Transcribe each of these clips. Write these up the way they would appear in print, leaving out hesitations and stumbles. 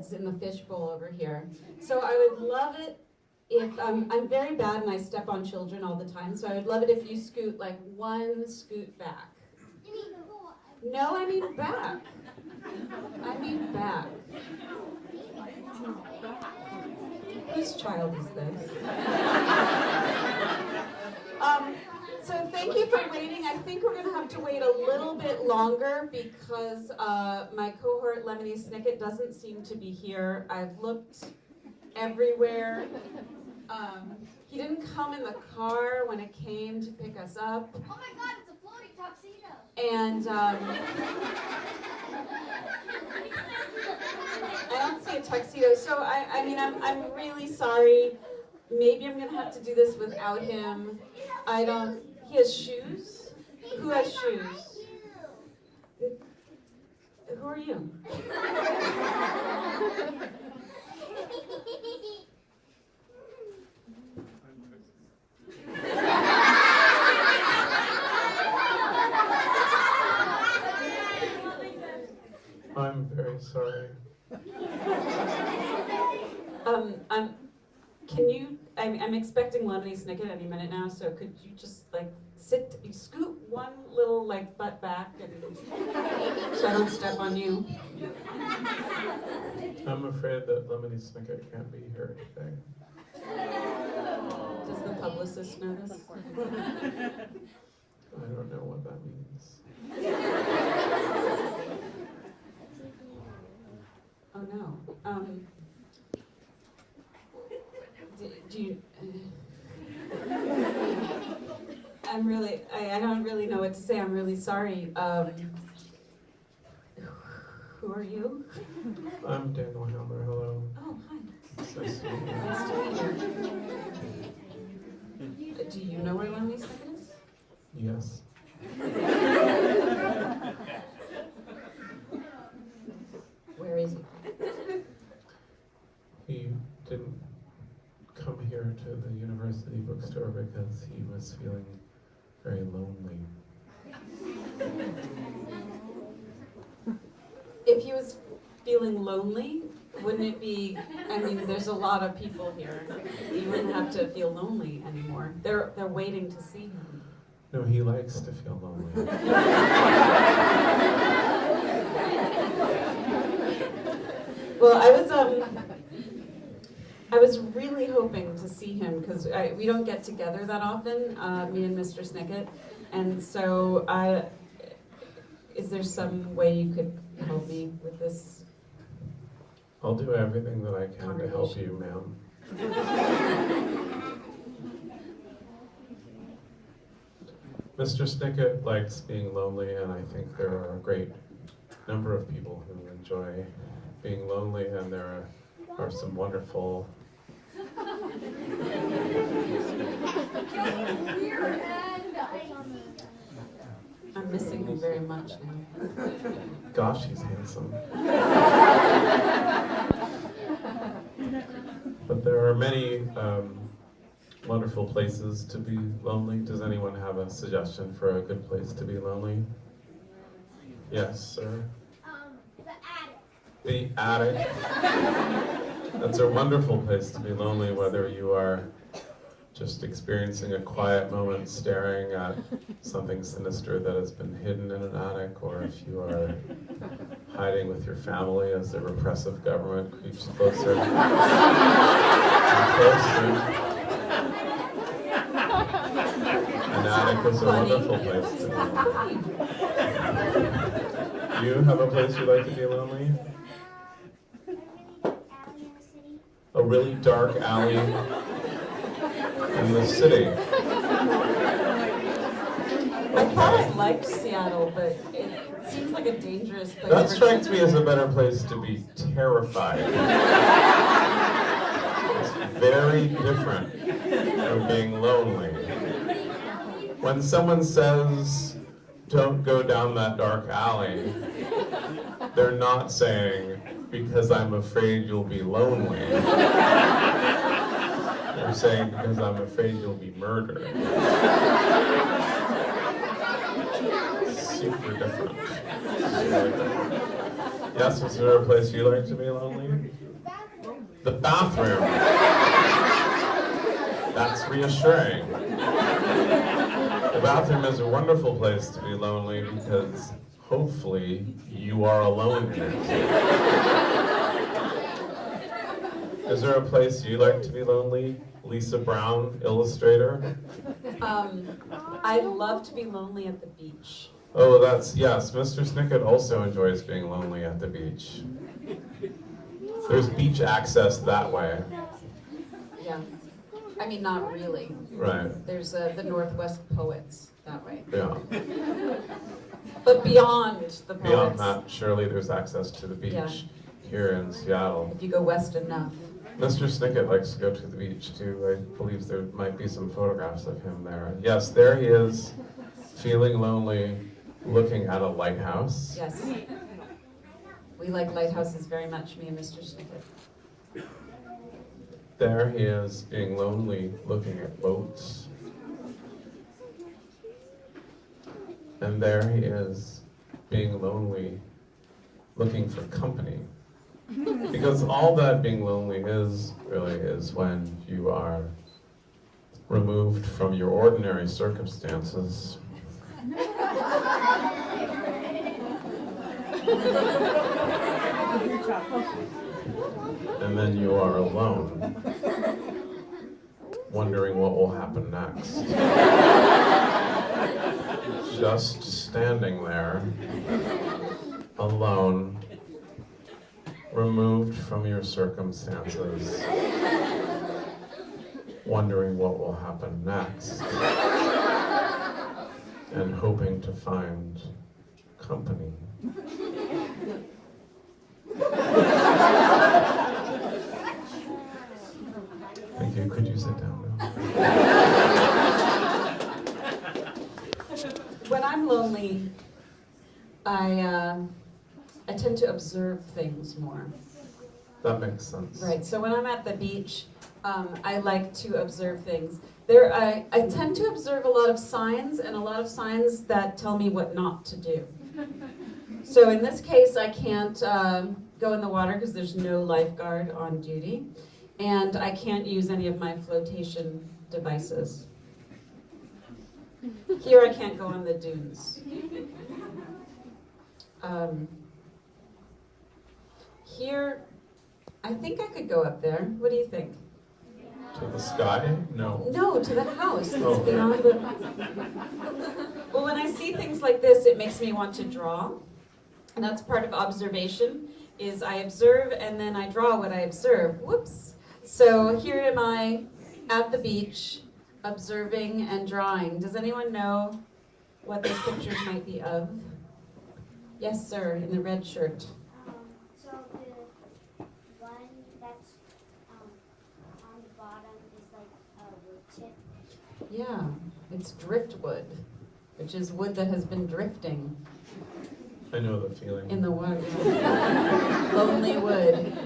bugs in the fishbowl over here. So I would love it if, I'm very bad and I step on children all the time, so I would love it if you scoot like one scoot back. You mean forward? No, I mean back. I mean back. Whose child is this? So thank you for waiting. I think we're going to have to wait a little bit longer because my cohort, Lemony Snicket, doesn't seem to be here. I've looked everywhere. He didn't come in the car when it came to pick us up. Oh my God, it's a floating tuxedo. And I don't see a tuxedo, so I mean, I'm really sorry. Maybe I'm gonna have to do this without him. He has shoes? Who has shoes? Who are you? I'm very sorry. I'm expecting Lemony Snicket any minute now, so could you just like scoot one little like butt back and so I don't step on you? I'm afraid that Lemony Snicket can't be here today. Does the publicist know this? I don't know what that means. Oh no. Do you? I don't really know what to say. I'm really sorry. Who are you? I'm Daniel Hammer. Hello. Oh, hi. It's nice to meet you. Nice to meet you. Do you know where Lemony Snicket is? Yes. Where is he? He didn't come here to the university bookstore because he was feeling very lonely. If he was feeling lonely, wouldn't it be, I mean, there's a lot of people here. You wouldn't have to feel lonely anymore. They're waiting to see him. No, he likes to feel lonely. Well, I was really hoping to see him because we don't get together that often, me and Mr. Snicket, and so is there some way you could help me with this? I'll do everything that I can to help you, ma'am. Mr. Snicket likes being lonely, and I think there are a great number of people who enjoy being lonely, and there are some wonderful I'm missing him very much now. gosh, he's handsome. But there are many wonderful places to be lonely. Does anyone have a suggestion for a good place to be lonely? Yes, sir. The attic. The attic. That's a wonderful place to be lonely, whether you are just experiencing a quiet moment staring at something sinister that has been hidden in an attic, or if you are hiding with your family as the repressive government creeps closer and closer. An attic is a wonderful place to be lonely. Do you have a place you'd like to be lonely? A really dark alley in the city. I thought I liked Seattle, but it seems like a dangerous place. That strikes me as a better place to be terrified. It's very different from being lonely. When someone says, "Don't go down that dark alley," they're not saying, "Because I'm afraid you'll be lonely." They're saying, "Because I'm afraid you'll be murdered." Super different. Super different. Yes, is there a place you like to be lonely? The bathroom. That's reassuring. The bathroom is a wonderful place to be lonely because hopefully you are alone in it. Is there a place you like to be lonely? Lisa Brown, illustrator. I love to be lonely at the beach. Oh, yes, Mr. Snicket also enjoys being lonely at the beach. There's beach access that way. Yeah. I mean, not really. Right. There's the Northwest Poets that way. Yeah. But beyond the poets. Beyond that, surely there's access to the beach Yeah. here in Seattle. If you go west enough. Mr. Snicket likes to go to the beach too. I believe there might be some photographs of him there. Yes, there he is, feeling lonely, looking at a lighthouse. Yes. We like lighthouses very much, me and Mr. Snicket. There he is, being lonely, looking at boats. And there he is, being lonely, looking for company. Because all that being lonely is, really, is when you are removed from your ordinary circumstances. And then you are alone, wondering what will happen next. Just standing there, alone, removed from your circumstances, wondering what will happen next, and hoping to find company. Thank you. Could you sit down now? When I'm lonely, I tend to observe things more. That makes sense. Right, so when I'm at the beach, I like to observe things. I tend to observe a lot of signs, and a lot of signs that tell me what not to do. So in this case, I can't go in the water because there's no lifeguard on duty, and I can't use any of my flotation devices. Here I can't go on the dunes. Here, I think I could go up there. What do you think? To the sky? No. No, to the house that's Oh. beyond the... Well, when I see things like this, it makes me want to draw. And that's part of observation, is I observe and then I draw what I observe. Whoops. So here am I at the beach, observing and drawing. Does anyone know what those pictures might be of? Yes, sir, in the red shirt. So the one that's on the bottom is like a wood chip. Yeah, it's driftwood, which is wood that has been drifting I know the feeling. in the water. Lonely wood.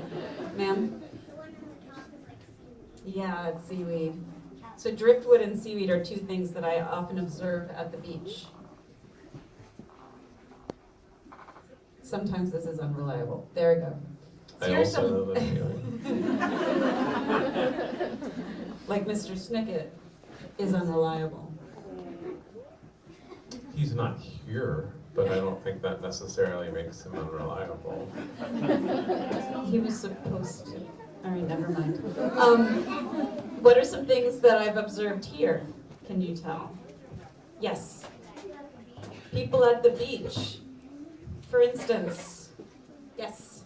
Ma'am? The one on the top is like seaweed. Yeah, it's seaweed. So driftwood and seaweed are two things that I often observe at the beach. Sometimes this is unreliable. There we go. So I here's also know the feeling. Like Mr. Snicket is unreliable. He's not here, but I don't think that necessarily makes him unreliable. He was supposed to. All right, never mind. What are some things that I've observed here? Can you tell? Yes. People at the beach. For instance. Yes.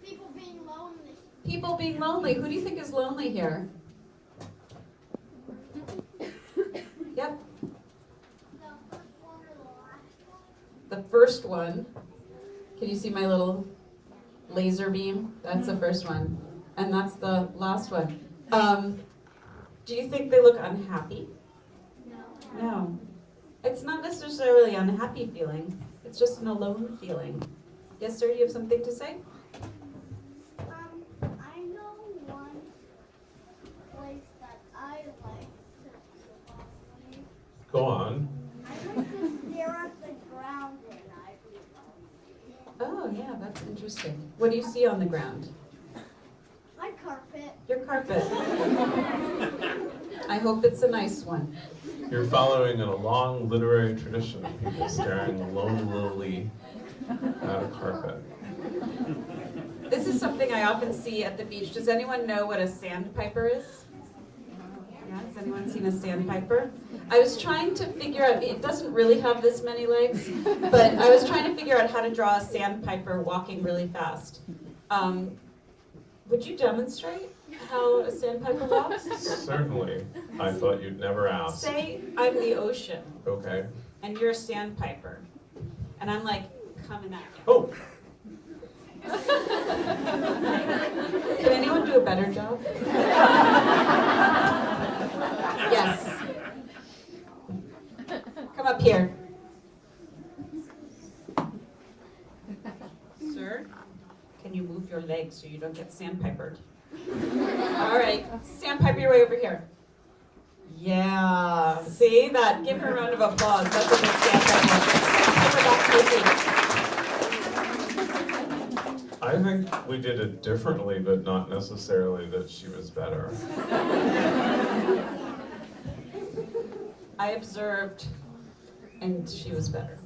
People being lonely. People being lonely. Who do you think is lonely here? Yep. The first one. Can you see my little laser beam? That's the first one. And that's the last one. Do you think they look unhappy? No. It's not necessarily an unhappy feeling. It's just an alone feeling. Yes, sir, you have something to say? I know one place that I like to lonely. Go on. I like to stare at the ground when I feel lonely. Oh, yeah, That's interesting. What do you see on the ground? My carpet. Your carpet. I hope it's a nice one. You're following in a long literary tradition of people staring lonelily at a carpet. This is something I often see at the beach. Does anyone know what a sandpiper is? Yeah, has anyone seen a sandpiper? I was trying to figure out, it doesn't really have this many legs, but I was trying to figure out how to draw a sandpiper walking really fast. Would you demonstrate how a sandpiper walks? Certainly. I thought you'd never ask. Say I'm the ocean, Okay. and you're a sandpiper, and I'm like coming at you. Oh! Can anyone do a better job? Yes. Come up here. Sir, can you move your legs so you don't get sandpipered? All right, sandpiper your way over here. Yeah, see that? Give her a round of applause. That's a good sandpiper. Sandpiper back to your feet. I think we did it differently, but not necessarily that she was better. I observed, and she was better.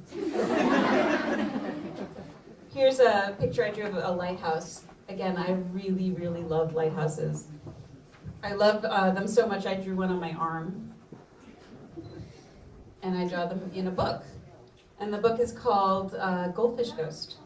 Here's a picture I drew of a lighthouse. Again, I really, really love lighthouses. I love them so much I drew one on my arm. And I draw them in a book. And the book is called Goldfish Ghost.